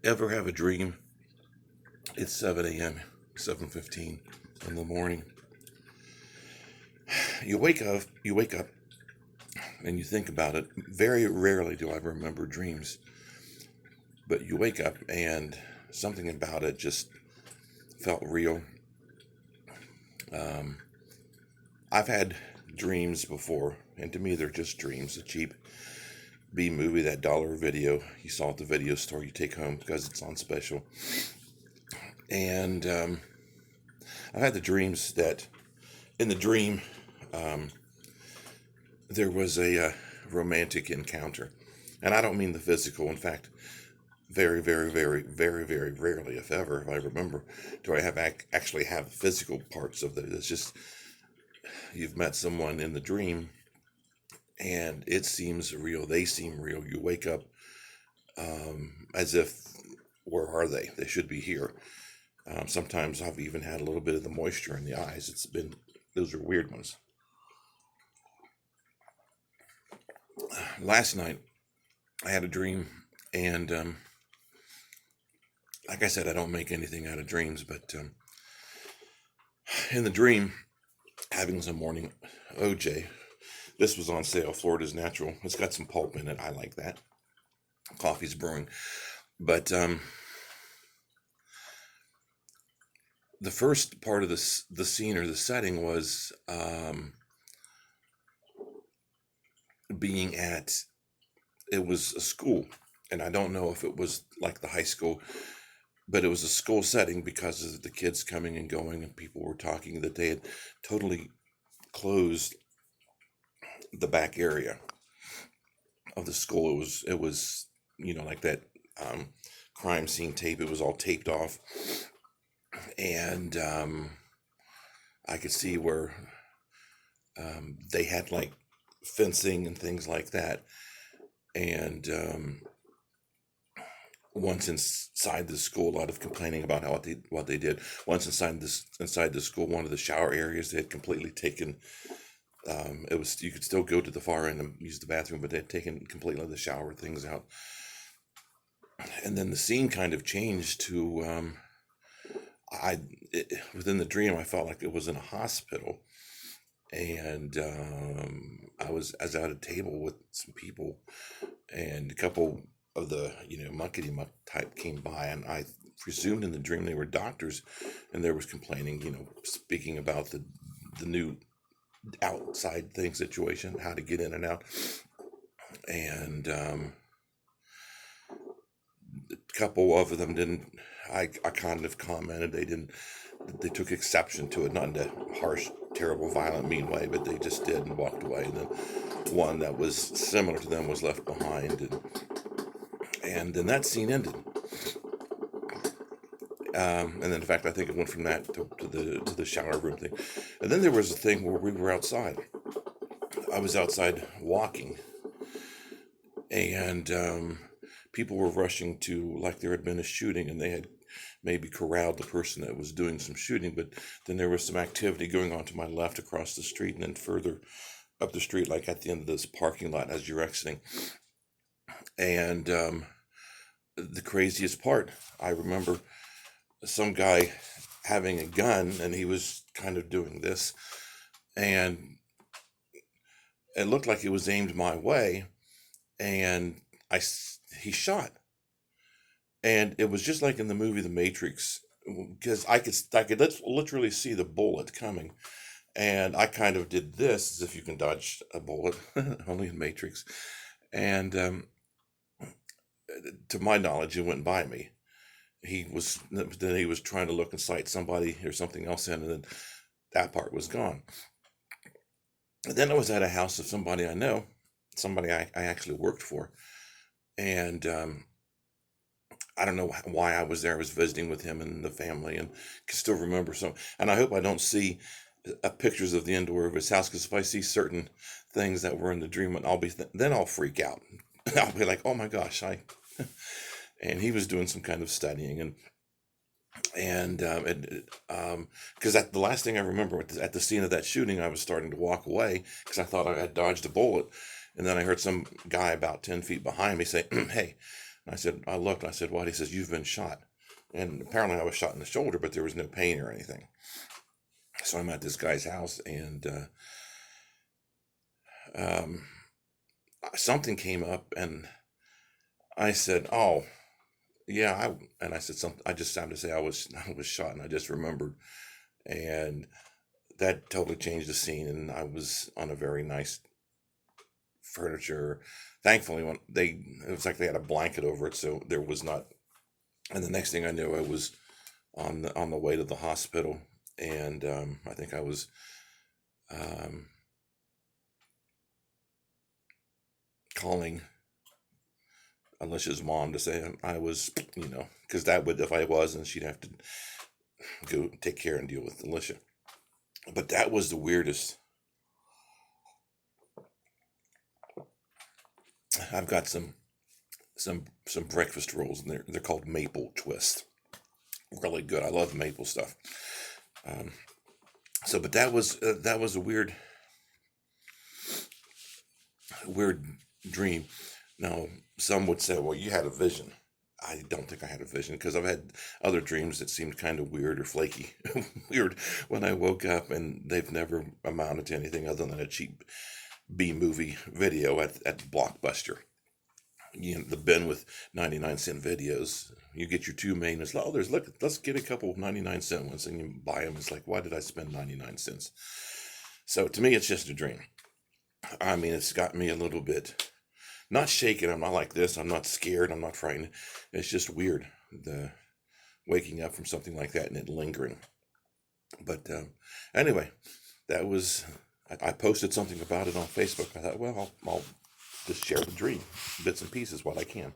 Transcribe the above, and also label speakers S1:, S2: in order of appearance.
S1: Ever have a dream? It's 7 a.m., 7:15 in the morning. You wake up and you think about it. Very rarely do I remember dreams, but you wake up and something about it just felt real. Um, I've had dreams before, and to me they're just dreams. A cheap B movie, that dollar video you saw at the video store you take home because it's on special. And I've had the dreams that in the dream um, there was a romantic encounter. And I don't mean the physical. In fact, very, very, very, very, very rarely, if ever, if I remember, do I have actually have physical parts of it. It's just you've met someone in the dream and it seems real. They seem real. You wake up as if, where are they? They should be here. Sometimes I've even had a little bit of the moisture in the eyes. Those are weird ones. Last night, I had a dream, and like I said, I don't make anything out of dreams, but in the dream, having some morning OJ, this was on sale. Florida's Natural. It's got some pulp in it. I like that. Coffee's brewing. But the first part of the scene or the setting was being at, it was a school. And I don't know if it was like the high school, but it was a school setting because of the kids coming and going, and people were talking that they had totally closed the back area of the school. It was like that um, crime scene tape. It was all taped off, and I could see where they had like fencing and things like that. And once inside the school, a lot of complaining about what they did. Once inside the school, one of the shower areas they had completely taken. It was, you could still go to the far end and use the bathroom, but they had taken completely the shower things out. And then the scene kind of changed to I within the dream I felt like it was in a hospital, and I was at a table with some people, and a couple of the muckety muck type came by, and I presumed in the dream they were doctors, and there was complaining, speaking about the new outside thing situation, how to get in and out, and a couple of them didn't. I kind of commented they took exception to it, not in a harsh, terrible, violent, mean way, but they just did and walked away. And then one that was similar to them was left behind, and then that scene ended. And then, in fact, I think it went from that to the shower room thing. And then there was a thing where we were outside. I was outside walking, and people were rushing to, like there had been a shooting, and they had maybe corralled the person that was doing some shooting. But then there was some activity going on to my left across the street, and then further up the street, like at the end of this parking lot as you're exiting. And the craziest part, I remember some guy having a gun, and he was kind of doing this, and it looked like it was aimed my way, and he shot, and it was just like in the movie The Matrix, because I could literally see the bullet coming, and I kind of did this as if you can dodge a bullet, only in Matrix, and to my knowledge, it went by me. He was trying to look and sight somebody or something else in, and then that part was gone. And then I was at a house of somebody I know, somebody I actually worked for, and I don't know why I was there. I was visiting with him and the family, and can still remember some. And I hope I don't see pictures of the indoor of his house, because if I see certain things that were in the dream, then I'll freak out. I'll be like, oh my gosh, and he was doing some kind of studying, and because the last thing I remember at the scene of that shooting, I was starting to walk away because I thought I had dodged a bullet, and then I heard some guy about 10 feet behind me say, "Hey, And I said, I looked, and I said, what? He says, you've been shot. And apparently I was shot in the shoulder, but there was no pain or anything. So I'm at this guy's house, and um, something came up, and I said, oh, yeah. And I said something. I just had to say I was shot, and I just remembered. And that totally changed the scene, and I was on a very nice furniture. Thankfully, it was like they had a blanket over it, so there was not. And the next thing I knew, I was on the way to the hospital, and I think I was um, calling Alicia's mom to say I was, because that would, if I wasn't, she'd have to go take care and deal with Alicia. But that was the weirdest. I've got some breakfast rolls, and they're called maple twist. Really good. I love maple stuff. Um, but that was a weird dream. Now, some would say, well, you had a vision. I don't think I had a vision, because I've had other dreams that seemed kind of weird or flaky. Weird when I woke up, and they've never amounted to anything other than a cheap B movie video at Blockbuster. The bin with 99-cent videos. You get your two main. It's like, oh, let's get a couple of 99-cent ones, and you buy them. It's like, why did I spend 99 cents? So to me, it's just a dream. I mean, it's got me a little bit, not shaken. I'm not like this. I'm not scared. I'm not frightened. It's just weird, the waking up from something like that and it lingering. But anyway, that was. I posted something about it on Facebook. I thought, well, I'll just share the dream, bits and pieces, what I can.